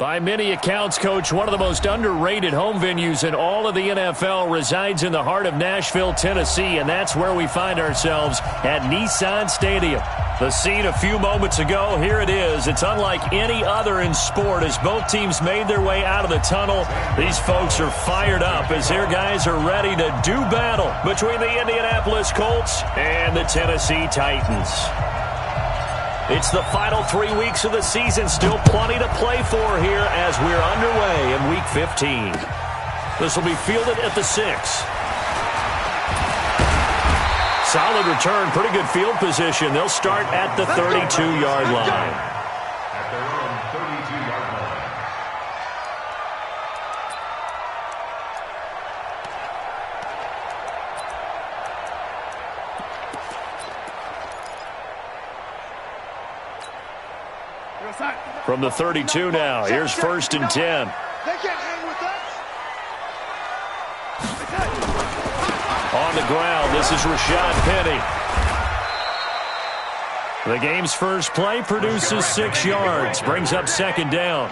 By many accounts, Coach, one of the most underrated home venues in all of the NFL resides in the heart of Nashville, Tennessee, and that's where we find ourselves at Nissan Stadium. The scene a few moments ago, here it is. It's unlike any other in sport as both teams made their way out of the tunnel. These folks are fired up as their guys are ready to do battle between the Indianapolis Colts and the Tennessee Titans. It's the final 3 weeks of the season. Still plenty to play for here as we're underway in Week 15. This will be fielded at the 6. Solid return, pretty good field position. They'll start at the 32-yard line. At their own 32-yard line. From the 32 now, here's 1st and 10. They can't hang with us. On the ground, this is Rashad Penny. The game's first play produces 6 yards, brings up 2nd down.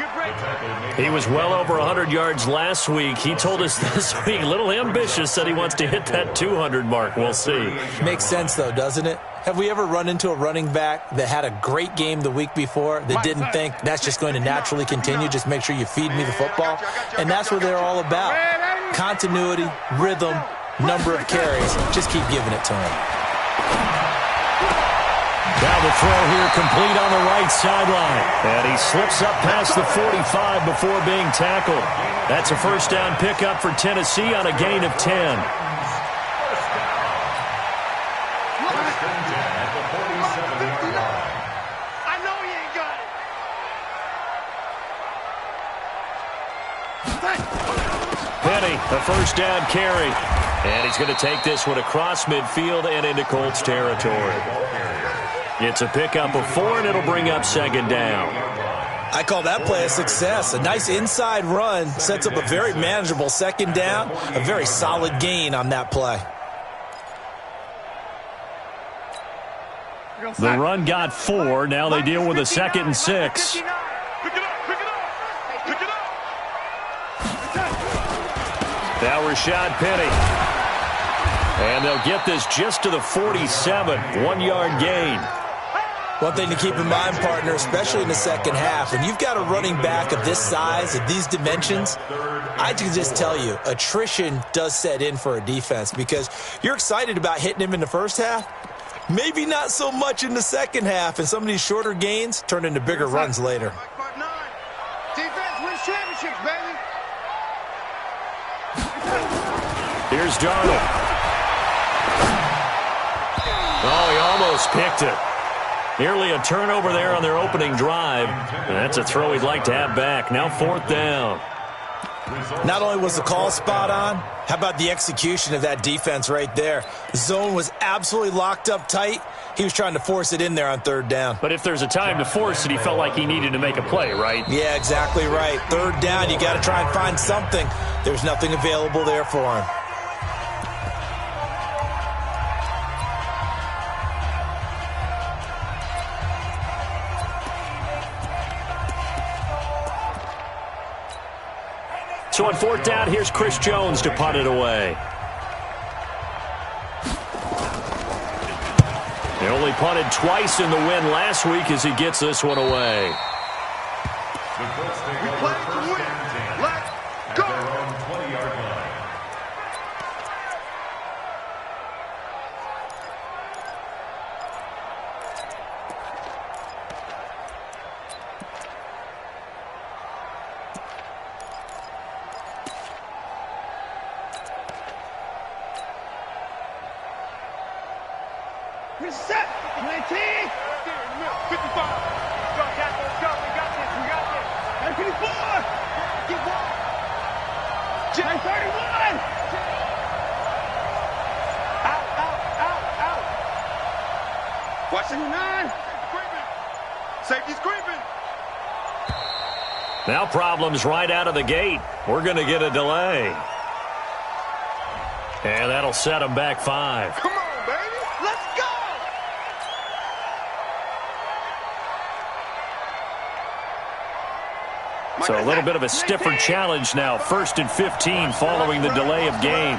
He was well over 100 yards last week. He told us this week, a little ambitious, said he wants to hit that 200 mark. We'll see. Makes sense, though, doesn't it? Have we ever run into a running back that had a great game the week before that didn't think that's just going to naturally continue? Just make sure you feed me the football. And that's what they're all about. Continuity, rhythm, number of carries. Just keep giving it to him. Now the throw here complete on the right sideline. And he slips up past the 45 before being tackled. That's a 1st down pickup for Tennessee on a gain of 10. Penny, a 1st down carry. And he's going to take this one across midfield and into Colts territory. It's a pickup of 4, and it'll bring up 2nd down. I call that play a success. A nice inside run sets up a very manageable 2nd down. A very solid gain on that play. The run got 4. Now they deal with a 2nd and 6. Now Rashad Penny. And they'll get this just to the 47. 1-yard gain. One thing to keep in mind, partner, especially in the second half, when you've got a running back of this size, of these dimensions, I can just tell you, attrition does set in for a defense because you're excited about hitting him in the first half. Maybe not so much in the second half, and some of these shorter gains turn into bigger runs later. Defense wins championships, baby. Here's Darnold. Oh, he almost picked it. Nearly a turnover there on their opening drive. And that's a throw he'd like to have back. Now 4th down. Not only was the call spot on, how about the execution of that defense right there? The zone was absolutely locked up tight. He was trying to force it in there on 3rd down. But if there's a time to force it, he felt like he needed to make a play, right? Yeah, exactly right. 3rd down, you got to try and find something. There's nothing available there for him. So on 4th down, here's Chris Jones to punt it away. He only punted twice in the win last week as he gets this one away. We play to win. Let's go. At their own 20-yard line. We're set. 19. 55. Go, Captain. Let's go. We got this. We got this. 54. Keep walking. 31. Out. Watch the 9. Safety's creeping. Now problems right out of the gate. We're going to get a delay. And that'll set them back 5. Come on, baby. Let's go. So a little bit of a stiffer challenge now. 1st and 15 following the delay of game.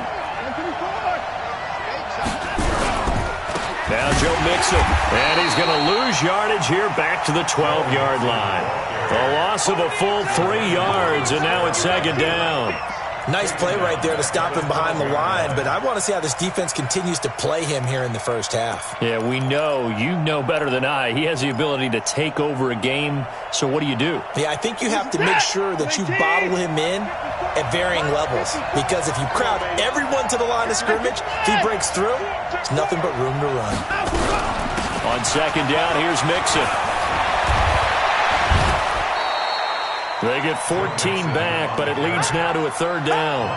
Now Joe Mixon, and he's going to lose yardage here back to the 12-yard line. A loss of a full 3 yards, and now it's 2nd down. Nice play right there to stop him behind the line, but I want to see how this defense continues to play him here in the first half. Yeah, we know. You know better than I. He has the ability to take over a game, so what do you do? Yeah, I think you have to make sure that you bottle him in at varying levels, because if you crowd everyone to the line of scrimmage, if he breaks through, there's nothing but room to run. On 2nd down, here's Mixon. They get 14 back, but it leads now to a 3rd down.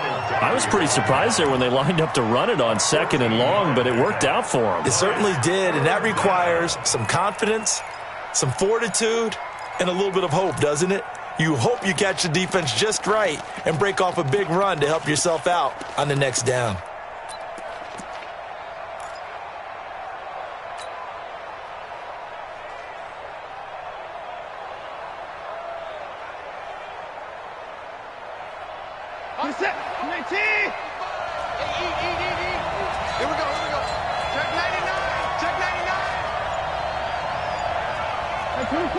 I was pretty surprised there when they lined up to run it on 2nd and long, but it worked out for them. It certainly did, and that requires some confidence, some fortitude, and a little bit of hope, doesn't it? You hope you catch the defense just right and break off a big run to help yourself out on the next down. Set. 19. Here we go. Check 99. Check 99. Hey, 24.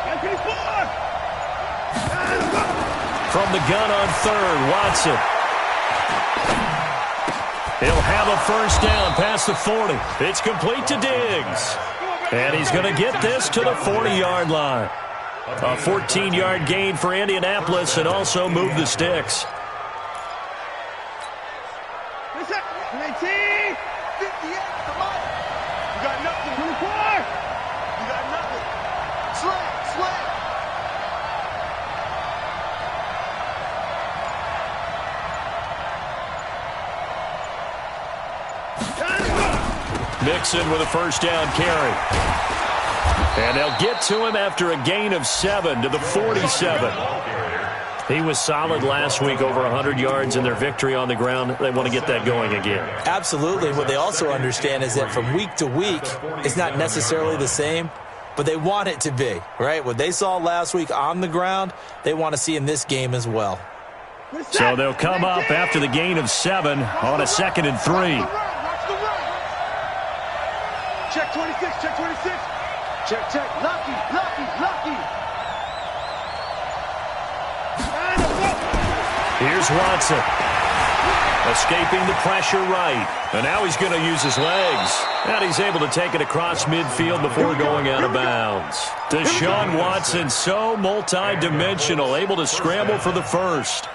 Hey, 24. From the gun on 3rd, Watson. He'll have a 1st down past the 40. It's complete to Diggs. And he's going to get this to the 40-yard line. A 14-yard gain for Indianapolis and also move the sticks. 19. 58. Come on. You got nothing. 24. You got nothing. Slam. Mixon with a 1st down carry. And they'll get to him after a gain of 7 to the 47. He was solid last week, over 100 yards in their victory on the ground. They want to get that going again. Absolutely. What they also understand is that from week to week, it's not necessarily the same, but they want it to be, right? What they saw last week on the ground, they want to see in this game as well. So they'll come up after the gain of 7 on a 2nd and 3. Check 26. Check 26. Check. Lucky. Here's Watson. Escaping the pressure right. And now he's going to use his legs. And he's able to take it across midfield before going out of bounds. Deshaun Watson, so multi-dimensional, able to scramble for the 1st.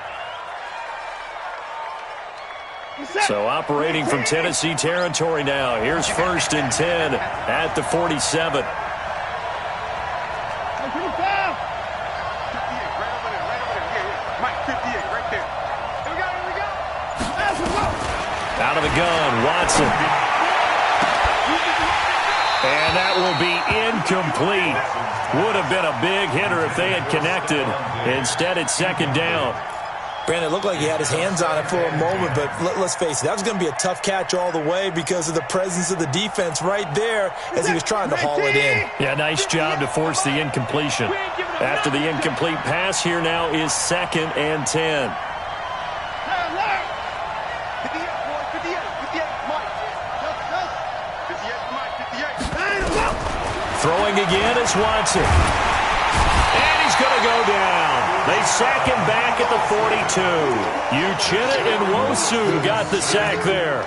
So operating from Tennessee territory now. Here's 1st and 10 at the 47. Out of the gun, Watson. And that will be incomplete. Would have been a big hitter if they had connected. Instead, it's 2nd down. Brandon, it looked like he had his hands on it for a moment, but let's face it, that was going to be a tough catch all the way because of the presence of the defense right there as he was trying to haul it in. Yeah, nice job to force the incompletion. After the incomplete pass, here now is 2nd and 10. Throwing again is Watson. And he's going to go down. They sack him back at the 42. Uchenna and Nwosu got the sack there.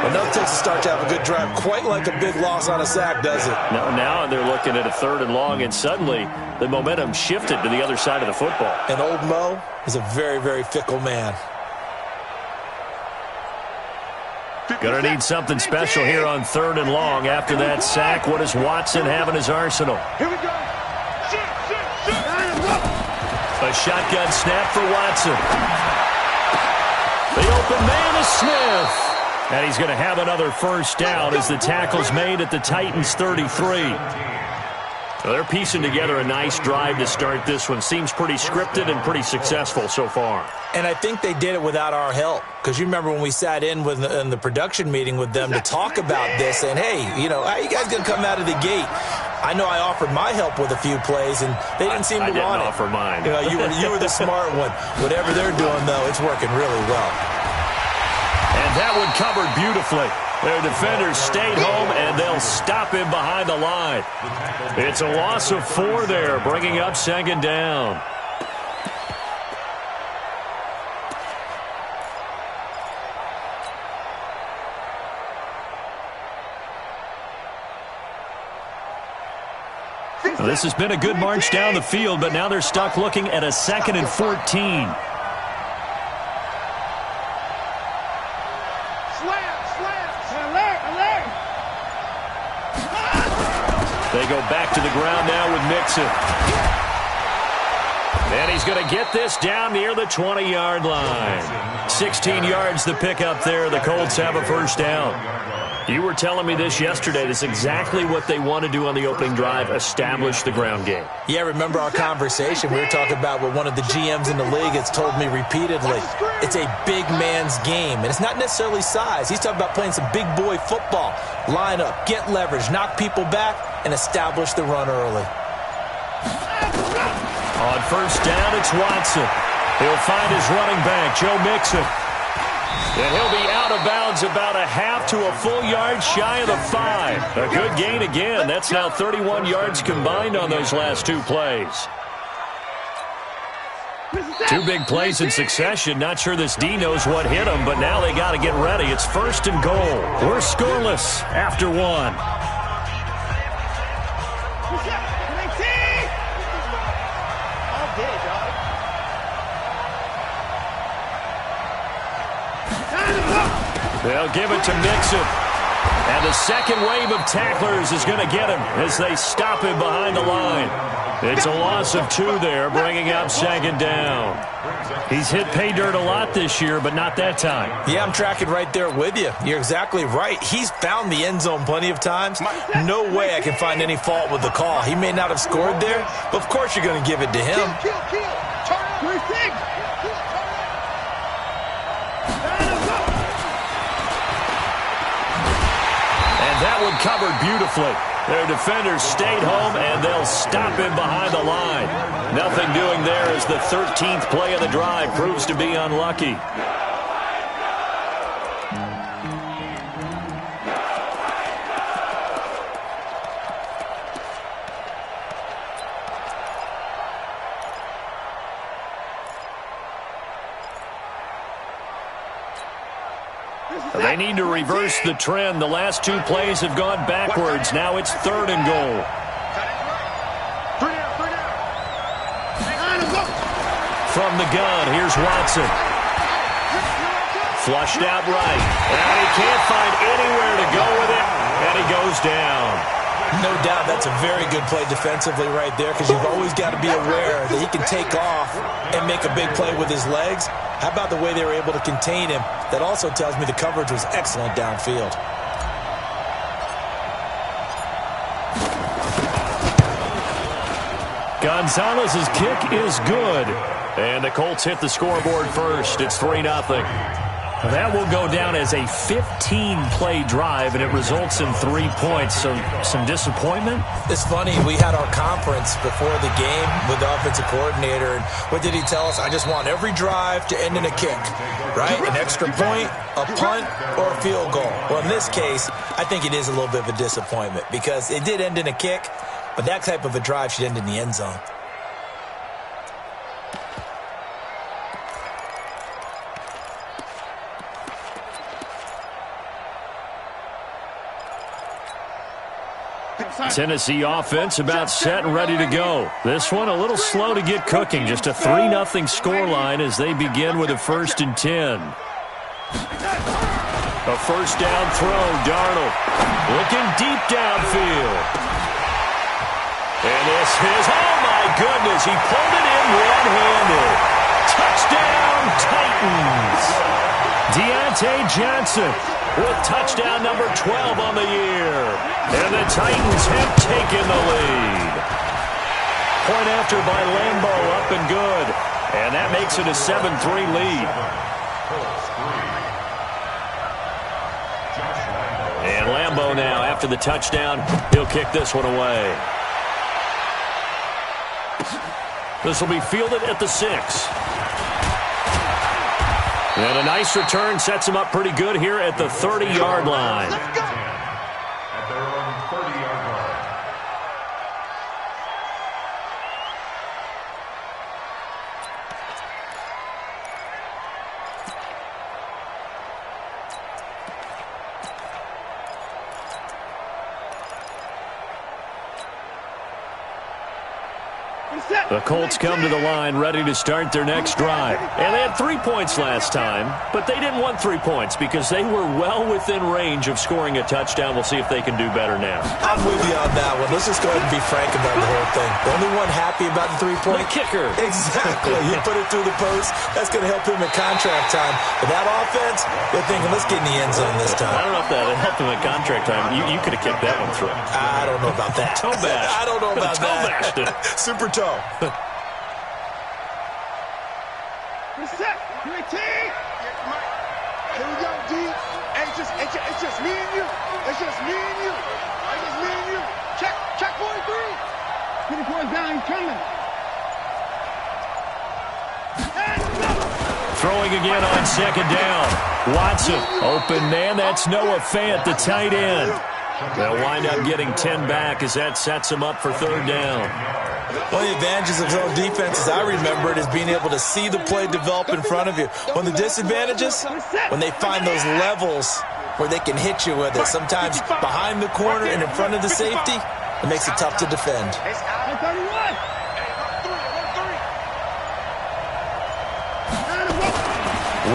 Enough takes to start to have a good drive. Quite like a big loss on a sack, does it? No, now they're looking at a 3rd and long, and suddenly the momentum shifted to the other side of the football. And old Mo is a very, very fickle man. Going to need something special here on 3rd and long. After that sack, what does Watson have in his arsenal? Here we go. A shotgun snap for Watson. The open man is Smith. And he's going to have another 1st down as the tackle's made at the Titans' 33. Well, they're piecing together a nice drive to start this one. Seems pretty scripted and pretty successful so far. And I think they did it without our help. Because you remember when we sat in the production meeting with them to talk about this, and hey, you know, how you guys going to come out of the gate? I know I offered my help with a few plays, and they didn't seem to want it. I didn't offer mine. You were the smart one. Whatever they're doing, though, it's working really well. And that one covered beautifully. Their defenders stayed home, and they'll stop him behind the line. It's a loss of 4 there, bringing up second down. Well, this has been a good march down the field, but now they're stuck looking at a 2nd and 14. They go back to the ground now with Mixon. And he's going to get this down near the 20-yard line. 16 yards to pick up there. The Colts have a first down. You were telling me this yesterday. This is exactly what they want to do on the opening drive, establish the ground game. Yeah, remember our conversation? We were talking about what one of the GMs in the league has told me repeatedly. It's a big man's game, and it's not necessarily size. He's talking about playing some big boy football. Line up, get leverage, knock people back, and establish the run early. On first down, it's Watson. He'll find his running back, Joe Mixon. And he'll be out of bounds about a half to a full yard shy of the 5. A good gain again. That's now 31 yards combined on those last 2 plays. 2 big plays in succession. Not sure this D knows what hit him, but now they got to get ready. It's 1st and goal. We're scoreless after 1. They'll give it to Mixon. And the second wave of tacklers is going to get him as they stop him behind the line. It's a loss of 2 there, bringing up second down. He's hit pay dirt a lot this year, but not that time. Yeah, I'm tracking right there with you. You're exactly right. He's found the end zone plenty of times. No way I can find any fault with the call. He may not have scored there, but of course you're going to give it to him. That one covered beautifully. Their defenders stayed home, and they'll stop him behind the line. Nothing doing there as the 13th play of the drive proves to be unlucky. They need to reverse the trend. The last 2 plays have gone backwards. Now it's 3rd and goal. From the gun, here's Watson. Flushed out right. And he can't find anywhere to go with it. And he goes down. No doubt that's a very good play defensively right there, because you've always got to be aware that he can take off and make a big play with his legs. How about the way they were able to contain him? That also tells me the coverage was excellent downfield. Gonzalez's kick is good. And the Colts hit the scoreboard first. It's 3-0. That will go down as a 15-play drive, and it results in 3 points. So some disappointment? It's funny. We had our conference before the game with the offensive coordinator, and what did he tell us? I just want every drive to end in a kick, right? An extra point, a punt, or a field goal. Well, in this case, I think it is a little bit of a disappointment because it did end in a kick, but that type of a drive should end in the end zone. Tennessee offense about set and ready to go. This one a little slow to get cooking. Just a 3-0 scoreline as they begin with a 1st and 10. A first down throw, Darnold looking deep downfield. And this is, oh my goodness, he pulled it in one-handed. Touchdown, Titans. Deontay Johnson with touchdown number 12 on the year. And the Titans have taken the lead. Point after by Lambeau, up and good. And that makes it a 7-3 lead. And Lambeau now, after the touchdown, he'll kick this one away. This will be fielded at the 6. And a nice return sets him up pretty good here at the 30-yard line. At their own 30-yard line. The Colts come to the line ready to start their next drive. And they had 3 points last time, but they didn't want 3 points because they were well within range of scoring a touchdown. We'll see if they can do better now. I'm with you on that one. Let's just go ahead and be frank about the whole thing. The only one happy about the 3-point? The kicker. Exactly. He put it through the post. That's going to help him at contract time. But that offense, they're thinking, let's get in the end zone this time. I don't know if that helped him at contract time. You could have kicked that one through. I don't know about that. Toe bash. I don't know about toe that. Bashed it. Super toe. Reset. UAT. Here we go, D. It's just me and you. It's just me and you. It's just me and you. Check 43. 24's down. He's coming. Throwing again on second down. Watson, open man. That's Noah Fant, the tight end. They'll wind up getting 10 back as that sets them up for third down. One of the advantages of zone defense, as I remember it, is being able to see the play develop in front of you. One of the disadvantages, when they find those levels where they can hit you with it, sometimes behind the corner and in front of the safety, it makes it tough to defend.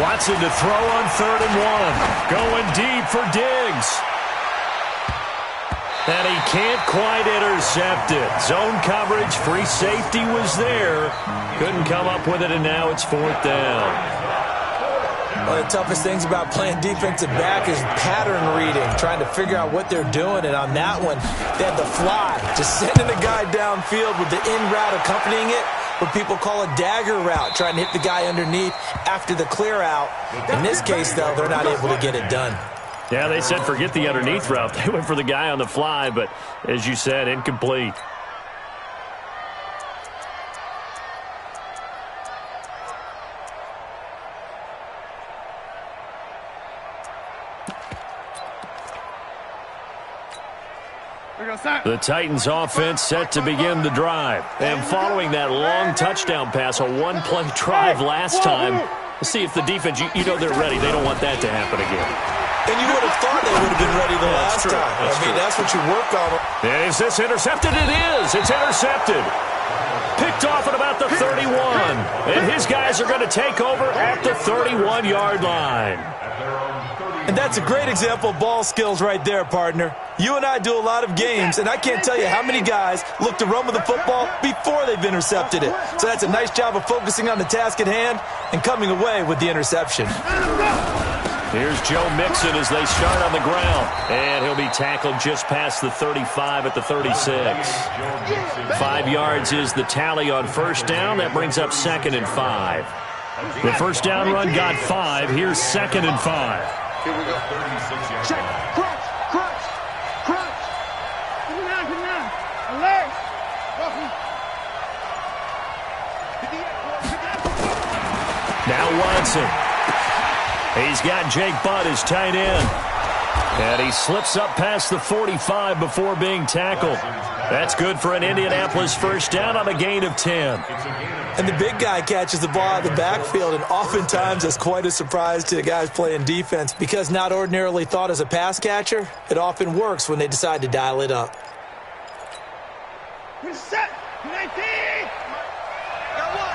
Watson to throw on 3rd and 1. Going deep for Diggs. And he can't quite intercept it. Zone coverage, free safety was there. Couldn't come up with it, and now it's 4th down. One of the toughest things about playing defensive back is pattern reading, trying to figure out what they're doing. And on that one, they had the fly, just sending a guy downfield with the in route accompanying it, what people call a dagger route, trying to hit the guy underneath after the clear out. In this case, though, they're not able to get it done. Yeah, they said forget the underneath route. They went for the guy on the fly, but as you said, incomplete. The Titans offense set to begin the drive. And following that long touchdown pass, a one-play drive last time, let's see if the defense, you know they're ready. They don't want that to happen again. And you would have thought they would have been ready the last time. That's what you work on. Is this intercepted? It is. It's intercepted. Picked off at about the 31. And his guys are going to take over at the 31-yard line. And that's a great example of ball skills right there, partner. You and I do a lot of games, and I can't tell you how many guys look to run with the football before they've intercepted it. So that's a nice job of focusing on the task at hand and coming away with the interception. Here's Joe Mixon as they start on the ground. And he'll be tackled just past the 35 at the 36. 5 yards is the tally on first down. That brings up 2nd and 5. The first down run got 5. Here's 2nd and 5. Here we go. 36 check. Crunch. Give me now. Alert. Now Watson. He's got Jake Butt as tight end. And he slips up past the 45 before being tackled. That's good for an Indianapolis first down on a gain of 10. And the big guy catches the ball out of the backfield, and oftentimes that's quite a surprise to the guys playing defense because not ordinarily thought as a pass catcher, it often works when they decide to dial it up. Reset. 19. Got one.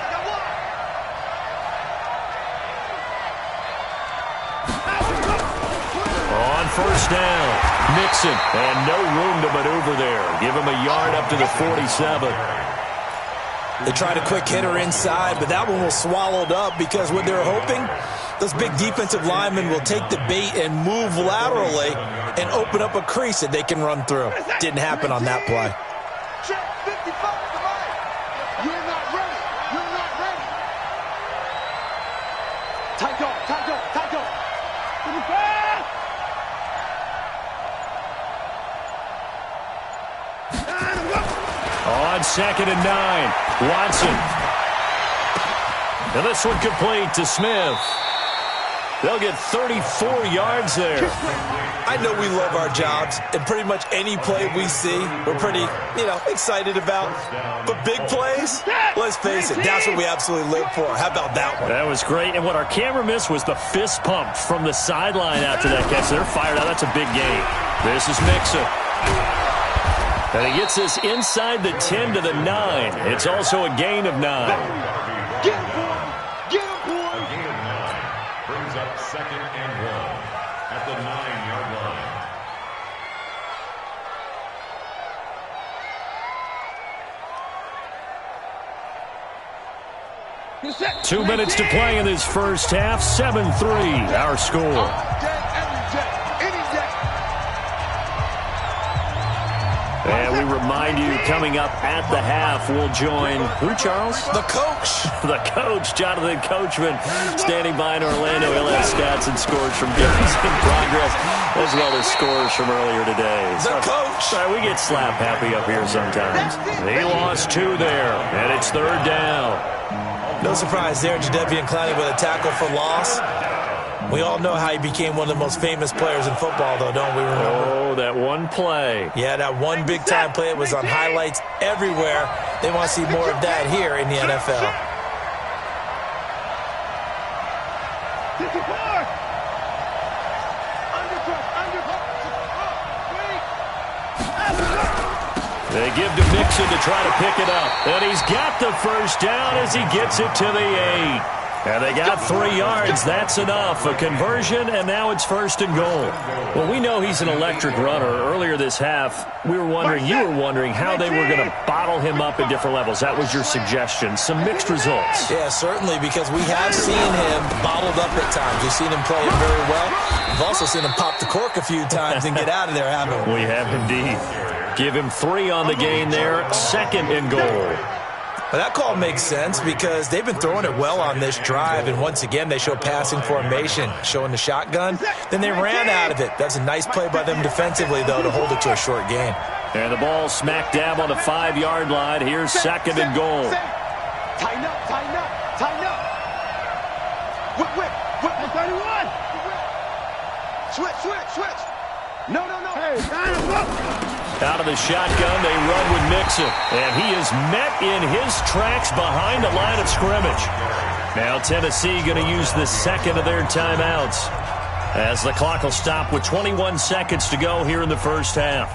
On first down, Mixon, and no room to maneuver there. Give him a yard up to the 47. They tried a quick hitter inside, but that one was swallowed up because what they're hoping, those big defensive linemen will take the bait and move laterally and open up a crease that they can run through. Didn't happen on that play. Check 55 to right. You're not ready. Tight go. 55. On 2nd and 9, Watson. And this one complete to Smith. They'll get 34 yards there. I know we love our jobs, and pretty much any play we see, we're pretty, excited about. But big plays, let's face it, that's what we absolutely live for. How about that one? That was great, and what our camera missed was the fist pump from the sideline after that catch. They're fired out. That's a big gain. This is Mixon. And he gets this inside the 10 to the 9. It's also a gain of 9. Get him, boy. Get him, boy. A gain of 9 brings up 2nd and 1 at the 9-yard line. 2 minutes to play in this first half. 7-3, our score. And we remind you, coming up at the half, we'll join who, Charles? The coach. The coach, Jonathan Coachman, standing by in Orlando. He'll have stats and scores from games in progress, as well as scores from earlier today. The coach. Sorry, we get slap happy up here sometimes. He lost 2 there, and it's 3rd down. No surprise there, Jadeveon Clowney with a tackle for loss. We all know how he became one of the most famous players in football, though, don't we remember? Oh, that one play. Yeah, that one big-time play. It was on highlights everywhere. They want to see more of that here in the NFL. They give to Mixon to try to pick it up. And he's got the first down as he gets it to the 8. And they got 3 yards. That's enough. A conversion, and now it's 1st and goal. Well, we know he's an electric runner. Earlier this half, you were wondering how they were going to bottle him up at different levels. That was your suggestion. Some mixed results. Yeah, certainly, because we have seen him bottled up at times. We've seen him play it very well. We've also seen him pop the cork a few times and get out of there, haven't we? We have indeed. Give him 3 on the gain there. 2nd and goal. Well, that call makes sense because they've been throwing it well on this drive, and once again, they show passing formation, showing the shotgun. Then they ran out of it. That's a nice play by them defensively, though, to hold it to a short gain. And the ball smack dab on the 5-yard line. Here's 2nd and goal. Tighten up, tighten up, tighten up. Whip, 31. Switch. No. Hey, line him up. Out of the shotgun, they run with Mixon. And he is met in his tracks behind the line of scrimmage. Now Tennessee going to use the 2nd of their timeouts, as the clock will stop with 21 seconds to go here in the first half.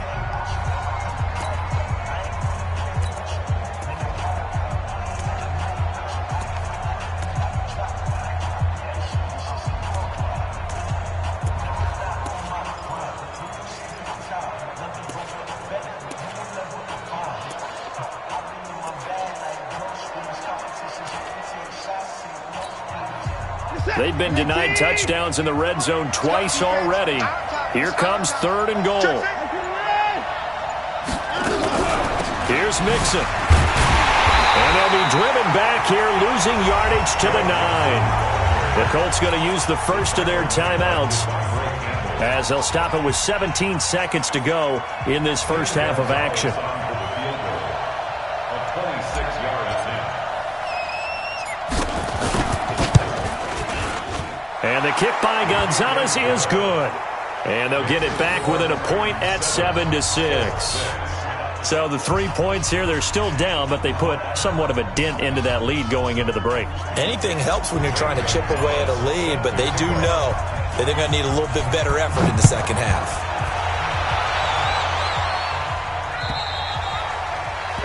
They've been denied touchdowns in the red zone twice already. Here comes 3rd and goal. Here's Mixon. And they'll be driven back here, losing yardage to the 9. The Colts going to use the first of their timeouts, as they'll stop it with 17 seconds to go in this first half of action. And the kick by Gonzalez is good. And they'll get it back within a point at 7-6. So the 3 points here, they're still down, but they put somewhat of a dent into that lead going into the break. Anything helps when you're trying to chip away at a lead, but they do know that they're going to need a little bit better effort in the second half.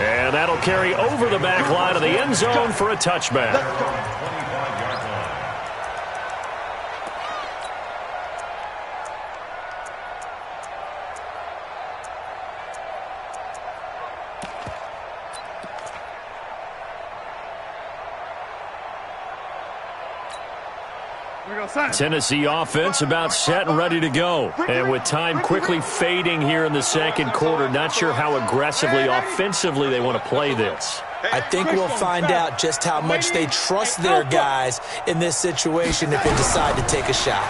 And that'll carry over the back line of the end zone for a touchback. Tennessee offense about set and ready to go. And with time quickly fading here in the second quarter, not sure how aggressively, offensively they want to play this. I think we'll find out just how much they trust their guys in this situation if they decide to take a shot.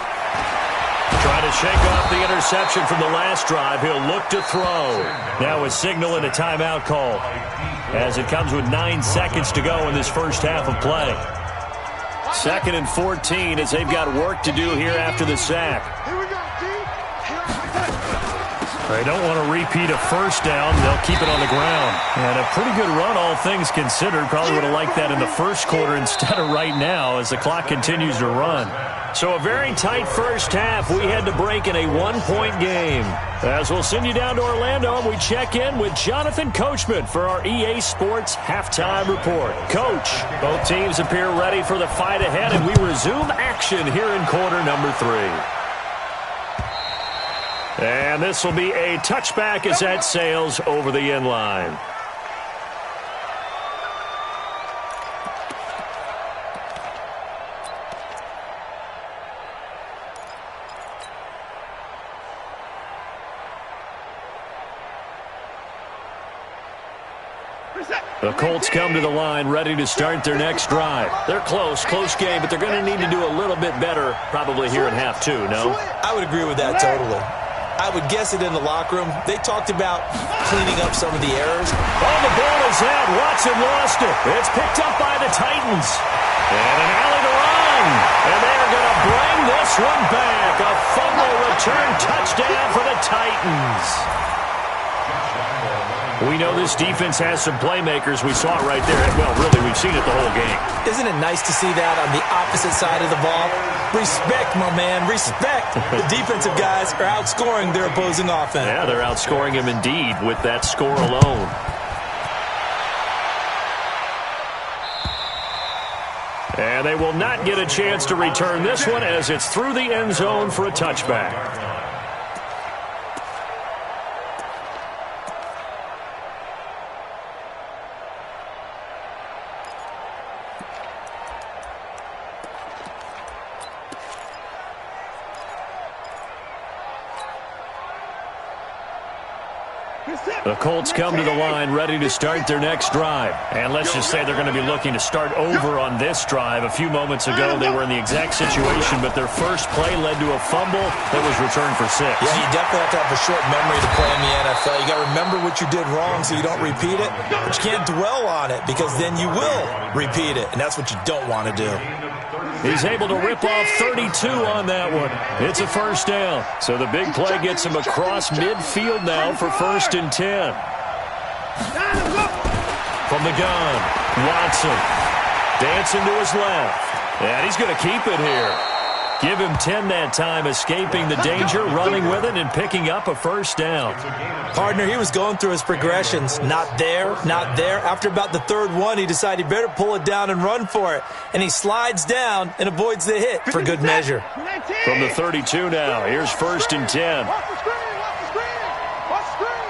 Trying to shake off the interception from the last drive. He'll look to throw. Now a signal and a timeout call, as it comes with 9 seconds to go in this first half of play. 2nd and 14 as they've got work to do here after the sack. They don't want to repeat a first down. They'll keep it on the ground. And a pretty good run, all things considered. Probably would have liked that in the first quarter instead of right now as the clock continues to run. So a very tight first half. We had to break in a 1-point game. As we'll send you down to Orlando, and we check in with Jonathan Coachman for our EA Sports Halftime Report. Coach, both teams appear ready for the fight ahead, and we resume action here in quarter number 3. And this will be a touchback as that sails over the end line. The Colts come to the line ready to start their next drive. They're close game, but they're going to need to do a little bit better probably here in half 2, no? I would agree with that totally. I would guess it in the locker room. They talked about cleaning up some of the errors. Oh, the ball is out. Watson lost it. It's picked up by the Titans. And an alley to run. And they're going to bring this one back. A fumble return touchdown for the Titans. We know this defense has some playmakers. We saw it right there. Well, really, we've seen it the whole game. Isn't it nice to see that on the opposite side of the ball? Respect, my man, respect. The defensive guys are outscoring their opposing offense. Yeah, they're outscoring him indeed with that score alone. And they will not get a chance to return this one as it's through the end zone for a touchback. The Colts come to the line ready to start their next drive. And let's just say they're going to be looking to start over on this drive. A few moments ago, they were in the exact situation, but their first play led to a fumble that was returned for 6. Yeah, you definitely have to have a short memory to play in the NFL. You got to remember what you did wrong so you don't repeat it. But you can't dwell on it because then you will repeat it, and that's what you don't want to do. He's able to rip off 32 on that one. It's a first down. So the big play gets him across midfield now for 1st and 10. From the gun, Watson dancing to his left. And he's going to keep it here. Give him 10 that time, escaping the danger, running with it, and picking up a first down. Partner, he was going through his progressions. Not there, not there. After about the 3rd one, he decided he better pull it down and run for it. And he slides down and avoids the hit for good measure. From the 32 now, here's 1st and 10. Watch the screen, watch the screen, watch the screen.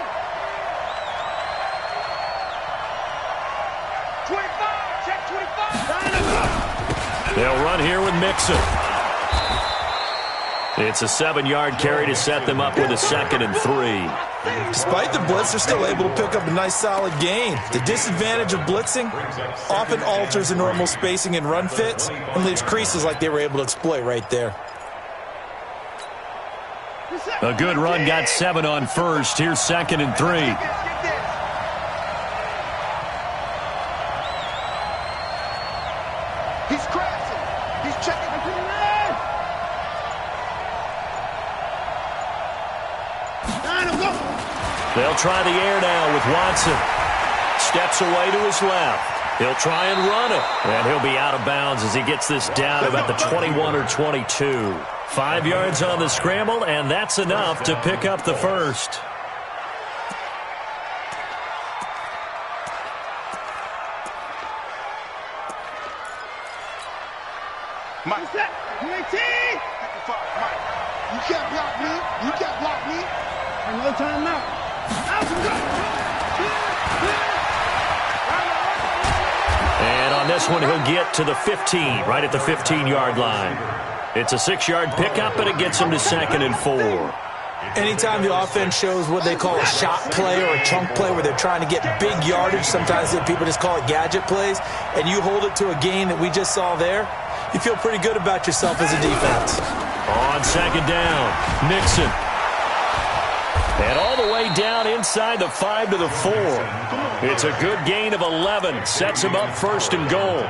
25, check 25. They'll run here with Mixon. It's a 7-yard carry to set them up with a 2nd and 3. Despite the blitz, they're still able to pick up a nice solid gain. The disadvantage of blitzing often alters the normal spacing and run fits and leaves creases like they were able to exploit right there. A good run got 7 on first. Here's 2nd and 3. He's crashing. He's checking. They'll try the air now with Watson. Steps away to his left. He'll try and run it. And he'll be out of bounds as he gets this down about the 21 or 22. 5 yards on the scramble, and that's enough to pick up the first. Mike, you can't block me. You can't block me. Another time now. And on this one, he'll get to the 15, right at the 15-yard line. It's a 6-yard pickup, and it gets him to 2nd and 4. Anytime the offense shows what they call a shot play or a chunk play where they're trying to get big yardage, sometimes people just call it gadget plays, and you hold it to a gain that we just saw there, you feel pretty good about yourself as a defense. On second down, Mixon. And all the way down inside the 5 to the 4. It's a good gain of 11. Sets him up first and goal.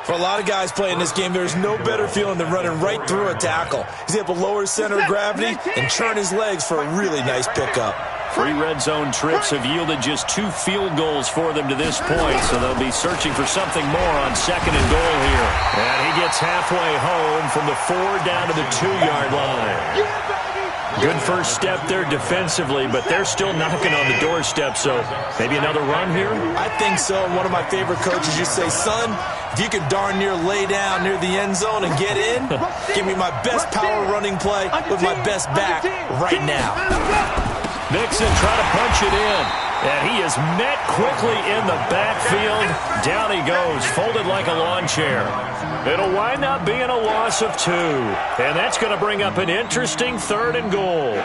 For a lot of guys playing this game, there's no better feeling than running right through a tackle. He's able to lower his center of gravity and turn his legs for a really nice pickup. 3 red zone trips have yielded just 2 field goals for them to this point, so they'll be searching for something more on second and goal here. And he gets halfway home from the 4 down to the 2-yard line. Good first step there defensively, but they're still knocking on the doorstep, so maybe another run here? I think so. One of my favorite coaches used to say, son, if you can darn near lay down near the end zone and get in, give me my best power running play with my best back right now. Mixon trying to punch it in, and he is met quickly in the backfield. Down he goes, folded like a lawn chair. It'll wind up being a loss of 2, and that's going to bring up an interesting 3rd and goal.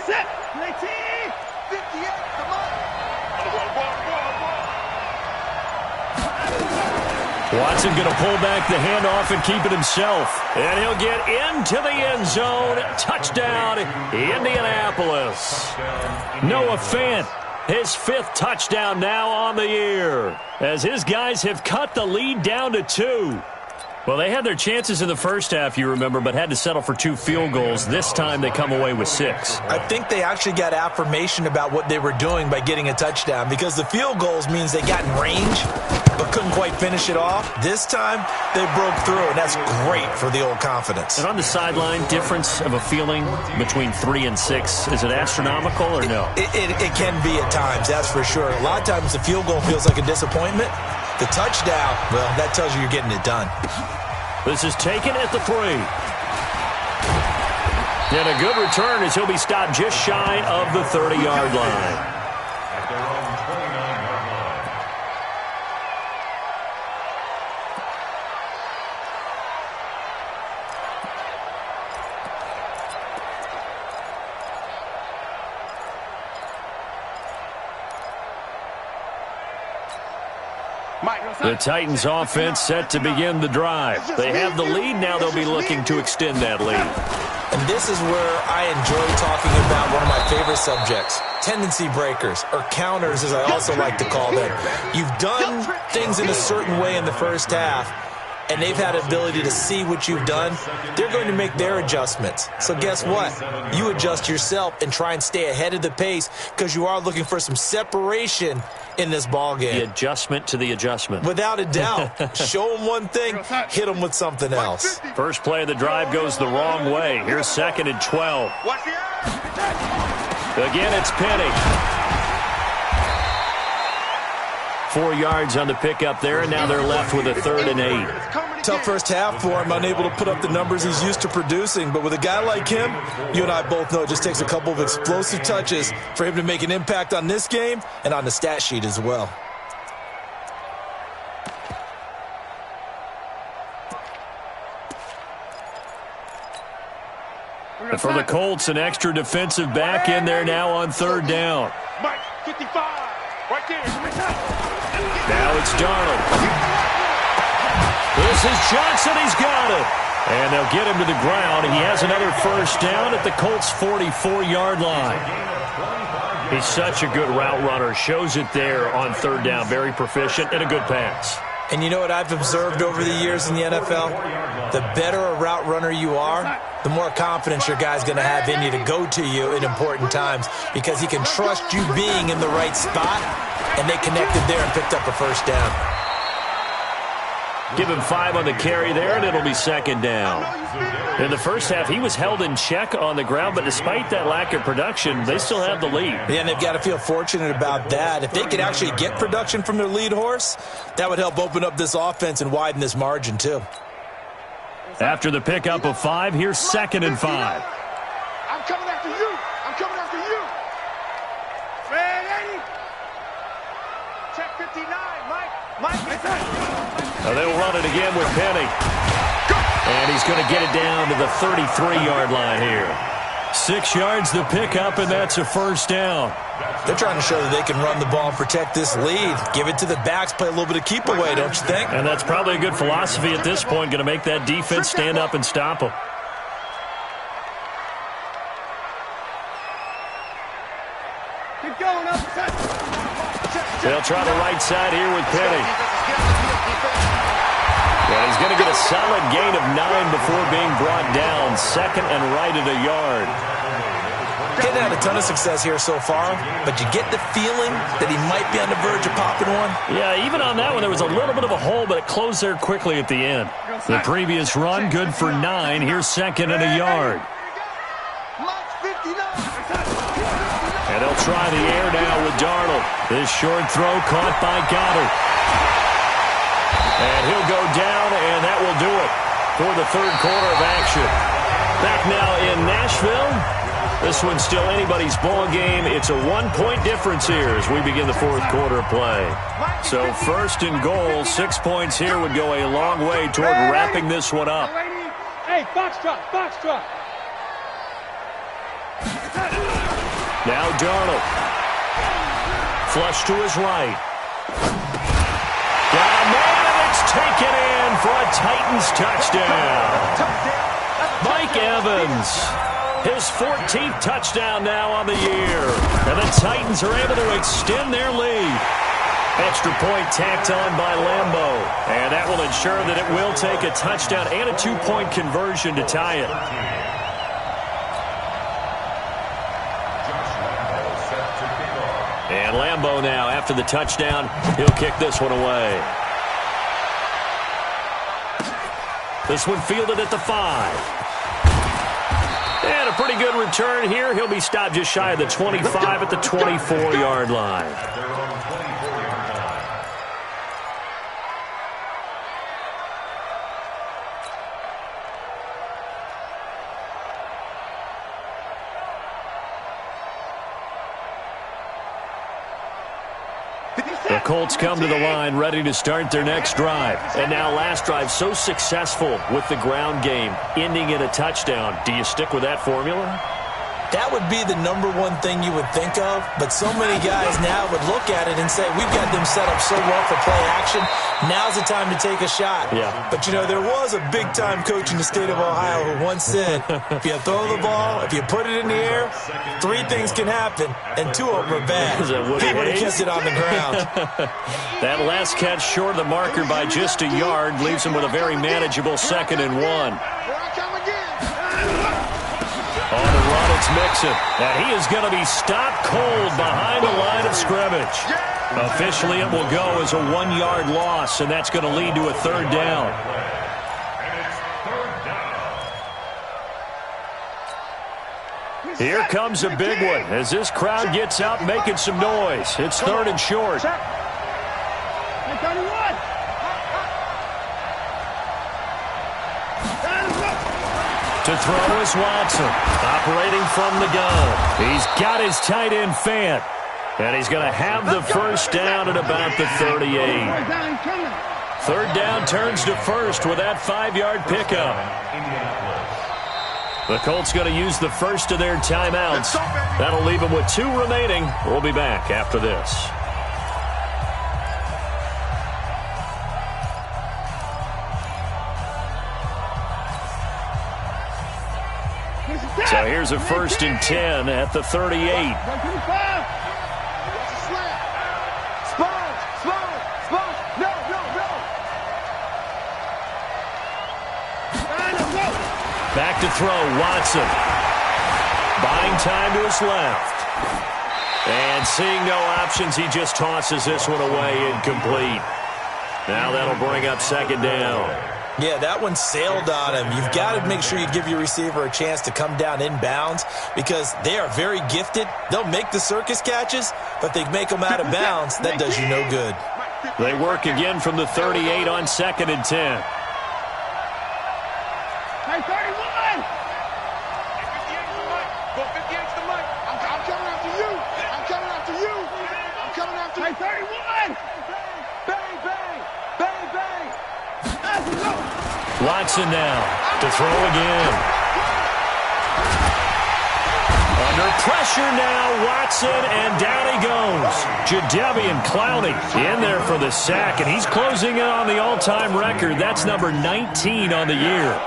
Set, 19, 58, come on. Watson going to pull back the handoff and keep it himself. And he'll get into the end zone. Touchdown, Indianapolis. Noah Fant, his 5th touchdown now on the year, as his guys have cut the lead down to 2. Well, they had their chances in the first half, you remember, but had to settle for 2 field goals. This time they come away with 6. I think they actually got affirmation about what they were doing by getting a touchdown, because the field goals means they got in range but couldn't quite finish it off. This time they broke through, and that's great for the old confidence. And on the sideline, difference of a feeling between 3 and 6, is it astronomical or no? It can be at times, that's for sure. A lot of times the field goal feels like a disappointment. The touchdown, well, that tells you you're getting it done. This is taken at the 3. And a good return as he'll be stopped just shy of the 30-yard line. At their own 29-yard line. The Titans offense set to begin the drive. They have the lead. Now they'll be looking to extend that lead. And this is where I enjoy talking about one of my favorite subjects, tendency breakers, or counters as I also like to call them. You've done things in a certain way in the first half, and they've had ability to see what you've done. They're going to make their adjustments. So guess what? You adjust yourself and try and stay ahead of the pace, because you are looking for some separation in this ball game. The adjustment to the adjustment. Without a doubt. Show them one thing, hit them with something else. First play of the drive goes the wrong way. Here's 2nd and 12. Again, it's Penny. 4 yards on the pickup there, and now they're left with a 3rd and 8. Tough first half for him, unable to put up the numbers he's used to producing. But with a guy like him, you and I both know it just takes a couple of explosive touches for him to make an impact on this game and on the stat sheet as well. And for the Colts, an extra defensive back in there now on 3rd down. Mike, 55, right there. Now it's Darnold. This is Johnson. He's got it. And they'll get him to the ground. He has another first down at the Colts' 44-yard line. He's such a good route runner. Shows it there on 3rd down. Very proficient and a good pass. And you know what I've observed over the years in the NFL? The better a route runner you are, the more confidence your guy's going to have in you to go to you in important times, because he can trust you being in the right spot, and they connected there and picked up a first down. Give him 5 on the carry there, and it'll be 2nd down. In the first half, he was held in check on the ground, but despite that lack of production, they still have the lead. Yeah, and they've got to feel fortunate about that. If they could actually get production from their lead horse, that would help open up this offense and widen this margin, too. After the pickup of 5, here's 2nd and 5. I'm coming after you. I'm coming after you. Man, Eddie. Check. Now they'll run it again with Penny. And he's going to get it down to the 33-yard line here. 6 yards the pickup, and that's a first down. They're trying to show that they can run the ball and protect this lead. Give it to the backs, play a little bit of keep away, don't you think? And that's probably a good philosophy at this point, going to make that defense stand up and stop them. Keep going up. They'll try the right side here with Penny. Well, he's going to get a solid gain of 9 before being brought down. Second and right at a yard. Getting had a ton of success here so far, but you get the feeling that he might be on the verge of popping one. Yeah, even on that one, there was a little bit of a hole, but it closed there quickly at the end. The previous run, good for 9. Here's second and a yard. And they'll try the air now with Darnold. This short throw caught by Goddard. And he'll go down, and that will do it for the third quarter of action. Back now in Nashville. This one's still anybody's ball game. It's a 1-point difference here as we begin the fourth quarter of play. So first and goal, 6 points here would go a long way toward wrapping this one up. Hey, box truck, box truck. Now Darnold. Flush to his right. Got a man, and it's taken in for a Titans touchdown. Mike Evans. His 14th touchdown now on the year. And the Titans are able to extend their lead. Extra point tacked on by Lambo. And that will ensure that it will take a touchdown and a 2-point conversion to tie it. And Lambo now, after the touchdown, he'll kick this one away. This one fielded at the 5. And a pretty good return here. He'll be stopped just shy of the 25 at the 24-yard line. The Colts come to the line ready to start their next drive. And now last drive so successful with the ground game, ending in a touchdown. Do you stick with that formula? That would be the number one thing you would think of, but so many guys now would look at it and say, we've got them set up so well for play action. Now's the time to take a shot. Yeah. But, you know, there was a big-time coach in the state of Ohio who once said, if you throw the ball, if you put it in the air, 3 things can happen, and 2 of them are bad. He would have kept it on the ground. That last catch short of the marker by just a yard leaves him with a very manageable 2nd and 1. On the run, it's Mixon. And he is going to be stopped cold behind the line of scrimmage. Officially, it will go as a 1-yard loss, and that's going to lead to a 3rd down. Here comes a big one as this crowd gets out making some noise. It's 3rd and short. To throw is Watson, operating from the gun. He's got his tight end Fant, and he's going to have the first down at about the 38. 3rd down turns to first with that 5-yard pickup. The Colts going to use the first of their timeouts. That'll leave them with 2 remaining. We'll be back after this. So here's a 1st and 10 at the 38. Back to throw, Watson. Buying time to his left. And seeing no options, he just tosses this one away incomplete. Now that'll bring up 2nd down. Yeah, that one sailed on him. You've got to make sure you give your receiver a chance to come down inbounds because they are very gifted. They'll make the circus catches, but they make them out of bounds. That does you no good. They work again from the 38 on 2nd and 10. Hey, 31! Go 58 to Mike. I'm coming after you. I'm coming after you. I'm coming after you. Hey, 31! Watson now to throw again. Under pressure now, Watson, and down he goes. Jadeveon Clowney in there for the sack, and he's closing in on the all-time record. That's number 19 on the year.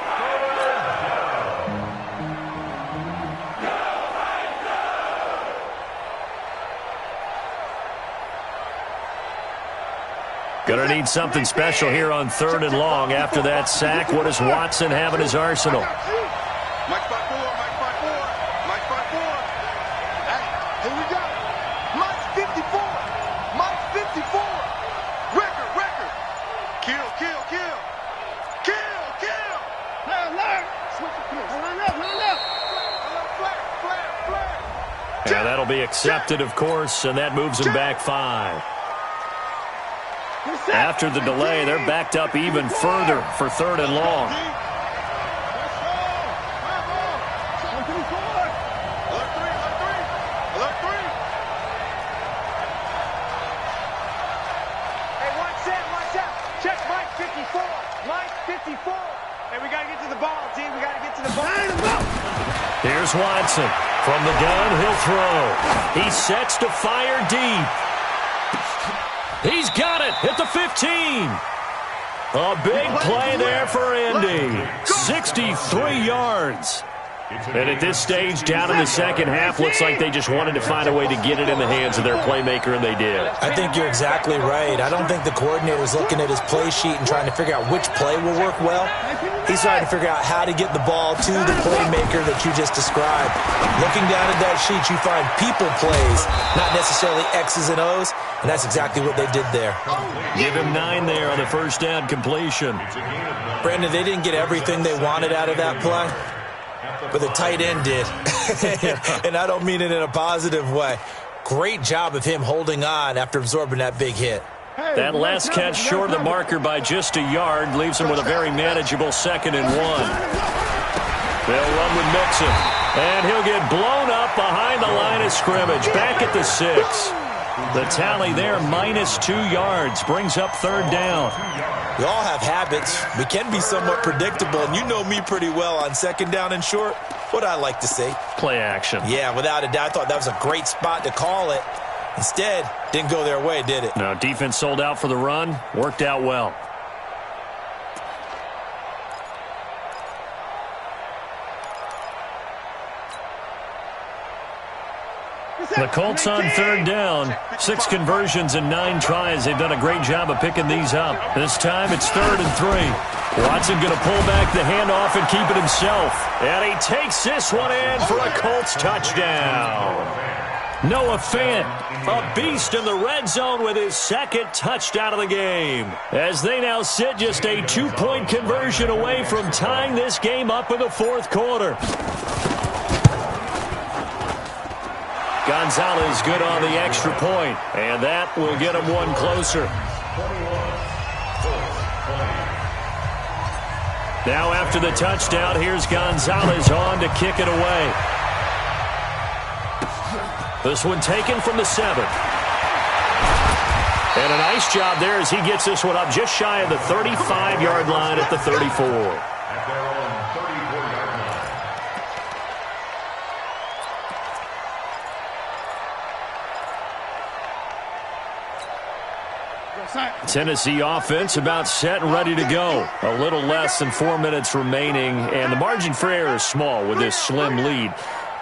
Going to need something special here on 3rd and long. After that sack, what does Watson have in his arsenal? Mike 5-4, Mike 5-4, Mike 5-4. Hey, here we go. Mike 54, Mike 54. Record. Kill. Alert. Switch it, please. Left. Flag. Yeah, that'll be accepted, of course, and that moves him back 5. After the delay, they're backed up even further for 3rd and long. Hey, watch out. Check Mike 54. Mike 54. Hey, we got to get to the ball, team. We got to get to the ball. Here's Watson. From the gun, he'll throw. He sets to fire deep. He's got it at the 15. A big play there for Indy. 63 yards. And at this stage, down in the second half, looks like they just wanted to find a way to get it in the hands of their playmaker, and they did. I think you're exactly right. I don't think the coordinator's looking at his play sheet and trying to figure out which play will work well. He's trying to figure out how to get the ball to the playmaker that you just described. Looking down at that sheet, you find people plays, not necessarily X's and O's, and that's exactly what they did there. Give him 9 there on the first down completion. Brandon, they didn't get everything they wanted out of that play, but the tight end did. And I don't mean it in a positive way. Great job of him holding on after absorbing that big hit. That last catch short of the marker by just a yard leaves him with a very manageable 2nd and 1. They'll run with Mixon, and he'll get blown up behind the line of scrimmage. Back at the 6. The tally there, -2 yards, brings up 3rd down. We all have habits. We can be somewhat predictable, and you know me pretty well on 2nd down and short. What I like to see. Play action. Yeah, without a doubt. I thought that was a great spot to call it. Instead, didn't go their way, did it? No, defense sold out for the run. Worked out well. The Colts on 3rd down. 6 conversions and 9 tries. They've done a great job of picking these up. This time it's 3rd and 3. Watson going to pull back the handoff and keep it himself. And he takes this one in for a Colts touchdown. Noah Fant, a beast in the red zone with his 2nd touchdown of the game. As they now sit just a 2-point conversion away from tying this game up in the 4th quarter. Gonzalez good on the extra point, and that will get him one closer. Now after the touchdown, here's Gonzalez on to kick it away. This one taken from the 7. And a nice job there as he gets this one up just shy of the 35-yard line at the 34. Tennessee offense about set and ready to go. A little less than 4 minutes remaining, and the margin for error is small with this slim lead.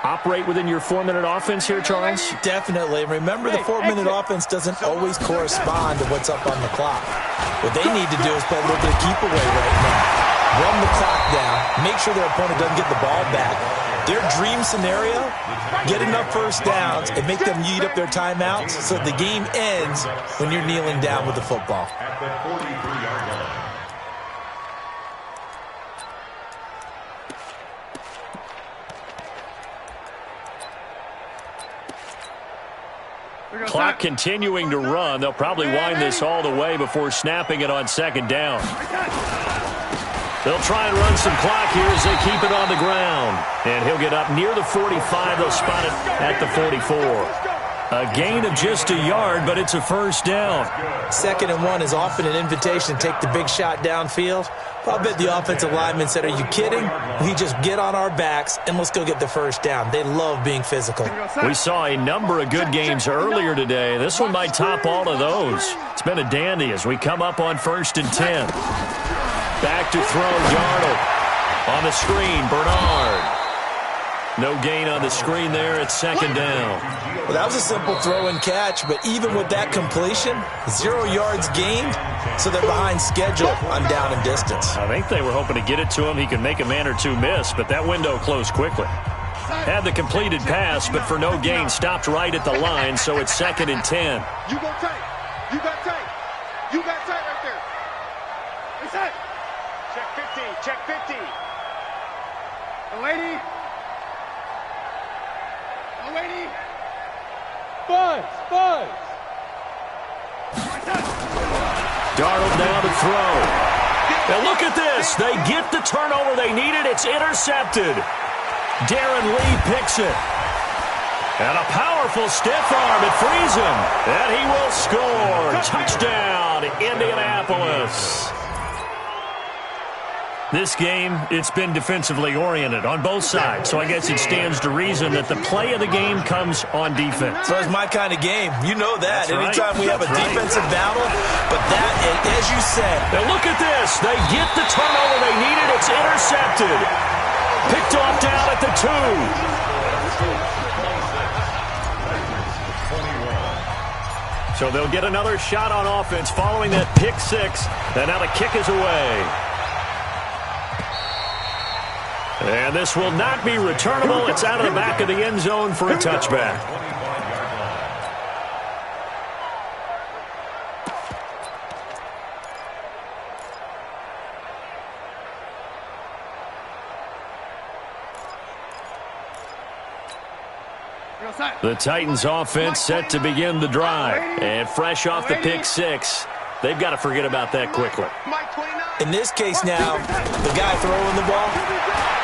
Operate within your 4-minute offense here, Charles? Definitely. Remember, the 4-minute offense doesn't always correspond to what's up on the clock. What they need to do is play a little bit of keep away right now. Run the clock down. Make sure their opponent doesn't get the ball back. Their dream scenario, get enough first downs and make them eat up their timeouts so the game ends when you're kneeling down with the football. At the 43-yard line. Clock continuing to run. They'll probably wind this all the way before snapping it on 2nd down. They'll try and run some clock here as they keep it on the ground. And he'll get up near the 45. They'll spot it at the 44. A gain of just a yard, but it's a first down. 2nd and 1 is often an invitation to take the big shot downfield. I'll bet the offensive lineman said, are you kidding? We just get on our backs and let's go get the first down. They love being physical. We saw a number of good games earlier today. This one might top all of those. It's been a dandy as we come up on 1st and 10. Back to throw, Darnold. On the screen, Bernard. No gain on the screen there. It's 2nd down. Well, that was a simple throw and catch, but even with that completion, 0 yards gained, so they're behind schedule on down and distance. I think they were hoping to get it to him. He could make a man or two miss, but that window closed quickly. Had the completed pass, but for no gain, stopped right at the line, so it's 2nd and 10. You go tight. You got tight. You got tight right there. Reset. Check 50. Check 50. The lady. The lady. Buzz. Buzz. Darnold now to throw. Now look at this. They get the turnover they needed. It's intercepted. Darren Lee picks it. And a powerful stiff arm. It frees him. And he will score. Touchdown, Indianapolis. This game, it's been defensively oriented on both sides, so I guess it stands to reason that the play of the game comes on defense. So it's my kind of game. You know that. That's Anytime right. we have a defensive battle, but that, as you said. Now look at this. They get the turnover they needed. It's intercepted. Picked off down at the 2. So they'll get another shot on offense following that pick 6. And now the kick is away. And this will not be returnable. It's out of the back of the end zone for a touchback. The Titans offense set to begin the drive. And fresh off the pick 6, they've got to forget about that quickly. In this case now, the guy throwing the ball,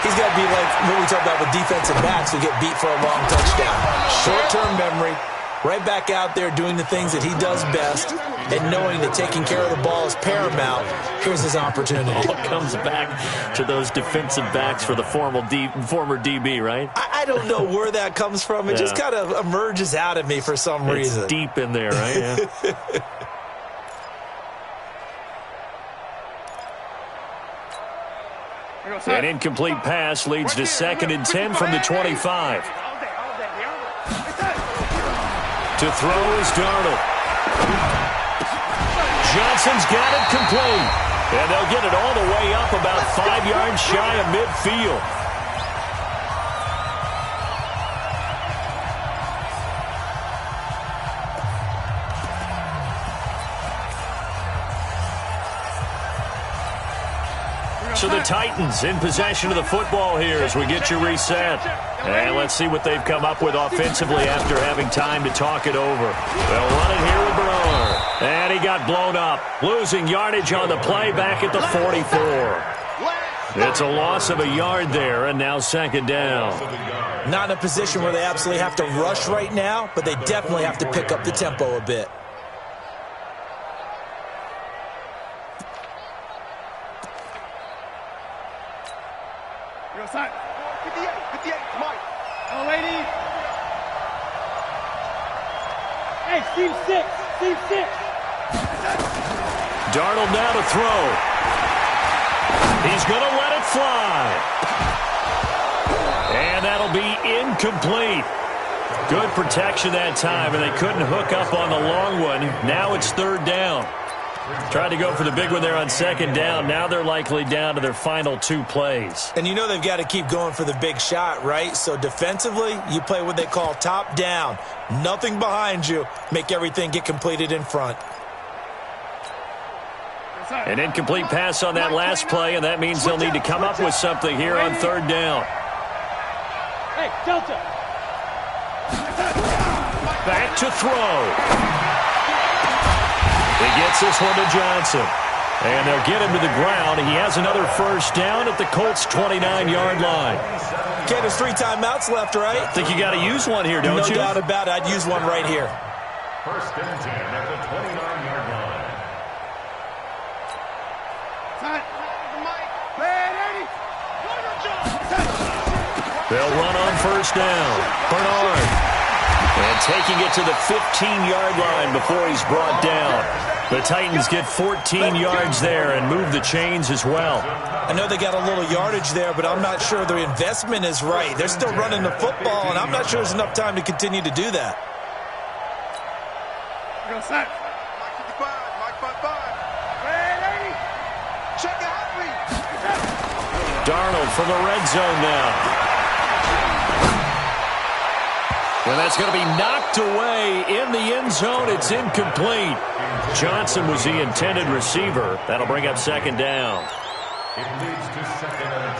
he's got to be like what we talk about with defensive backs who get beat for a long touchdown. Short-term memory, right back out there doing the things that he does best, and knowing that taking care of the ball is paramount. Here's his opportunity. All comes back to those defensive backs for the former DB, right? I don't know where that comes from. It just kind of emerges out of me for some reason. It's deep in there, right? Yeah. An incomplete pass leads to 2nd and 10 from the 25. To throw is Darnold. Johnson's got it complete. And they'll get it all the way up about 5 yards shy of midfield. So the Titans in possession of the football here as we get you reset. And let's see what they've come up with offensively after having time to talk it over. They'll run it here with Bernard. And he got blown up. Losing yardage on the play back at the 44. It's a loss of a yard there, and now 2nd down. Not in a position where they absolutely have to rush right now, but they definitely have to pick up the tempo a bit. Your side. 58, 58, Mike. Hello, lady. Hey, Steve 6, Steve 6. Darnold now to throw. He's going to let it fly. And that'll be incomplete. Good protection that time, and they couldn't hook up on the long one. Now it's 3rd down. Tried to go for the big one there on 2nd down. Now they're likely down to their final 2 plays. And you know they've got to keep going for the big shot, right? So defensively, you play what they call top down. Nothing behind you. Make everything get completed in front. An incomplete pass on that last play, and that means they'll need to come up with something here on 3rd down. Hey, Delta. Back to throw. He gets this one to Johnson. And they'll get him to the ground. He has another first down at the Colts' 29-yard line. Okay, there's 3 timeouts left, right? I think you got to use one here, don't you? No doubt about it. I'd use one right here. First and 10 at the 29-yard line. They'll run on first down. Bernard. And taking it to the 15-yard line before he's brought down. The Titans get 14 yards there and move the chains as well. I know they got a little yardage there, but I'm not sure the investment is right. They're still running the football, and I'm not sure there's enough time to continue to do that. Go set. Mike 55, Mike 55. Red 80. Check the hot read. Darnold from the red zone now. And that's going to be knocked away in the end zone. It's incomplete. Johnson was the intended receiver. That'll bring up second down. It leads to second and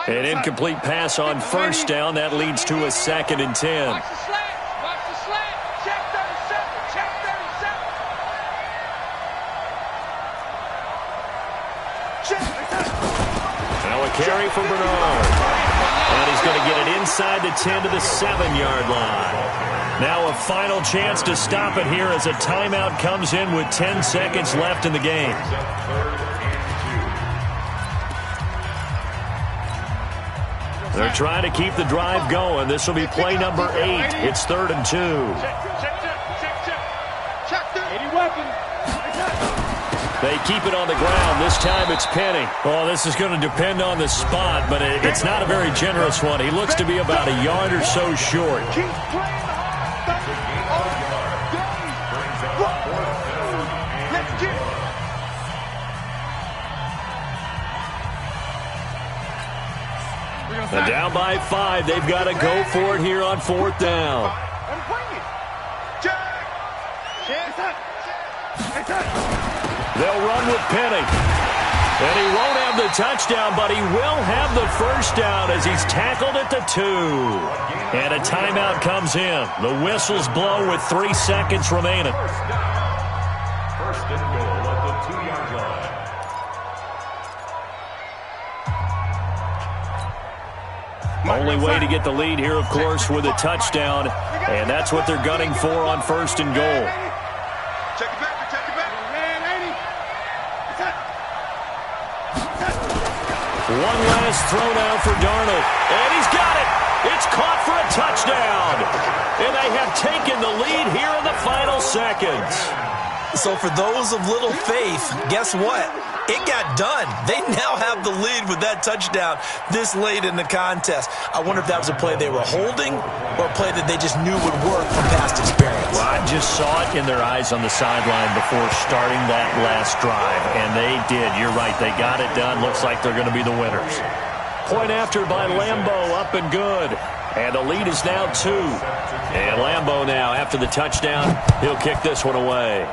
10. An incomplete pass on first down. That leads to a second and 10. Watch the slant. Watch the slant. Check 37. Check 37. Now a carry for Bernard. And he's going to get it inside the 10 to the 7-yard line. Now a final chance to stop it here as a timeout comes in with 10 seconds left in the game. They're trying to keep the drive going. This will be play number 8. It's 3rd and 2. Check 80 weapons. They keep it on the ground. This time it's Penny. Oh, this is going to depend on the spot, but it's not a very generous one. He looks to be about a yard or so short. Keep playing the hard stuff. Let's get it. Now down by 5. They've got to go for it here on 4th down. They'll run with Penny. And he won't have the touchdown, but he will have the first down as he's tackled at the 2. And a timeout comes in. The whistles blow with 3 seconds remaining. First and goal at the 2-yard line. Only way to get the lead here, of course, with a touchdown. And that's what they're gunning for on 1st and goal. Check it back. Check it back. Man, 80. One last throw now for Darnold. And he's got it. It's caught for a touchdown. And they have taken the lead here in the final seconds. So for those of little faith, guess what? It got done. They now have the lead with that touchdown this late in the contest. I wonder if that was a play they were holding or a play that they just knew would work from past experience. Well, I just saw it in their eyes on the sideline before starting that last drive, and they did. You're right. They got it done. Looks like they're going to be the winners. Point after by Lambeau, up and good. And the lead is now 2. And Lambeau now, after the touchdown, he'll kick this one away.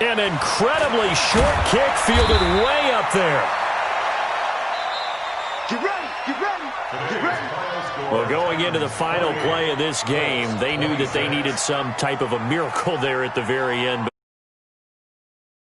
An incredibly short kick fielded way up there. Get ready. Get ready. Get ready. Well, going into the final play of this game, they knew that they needed some type of a miracle there at the very end.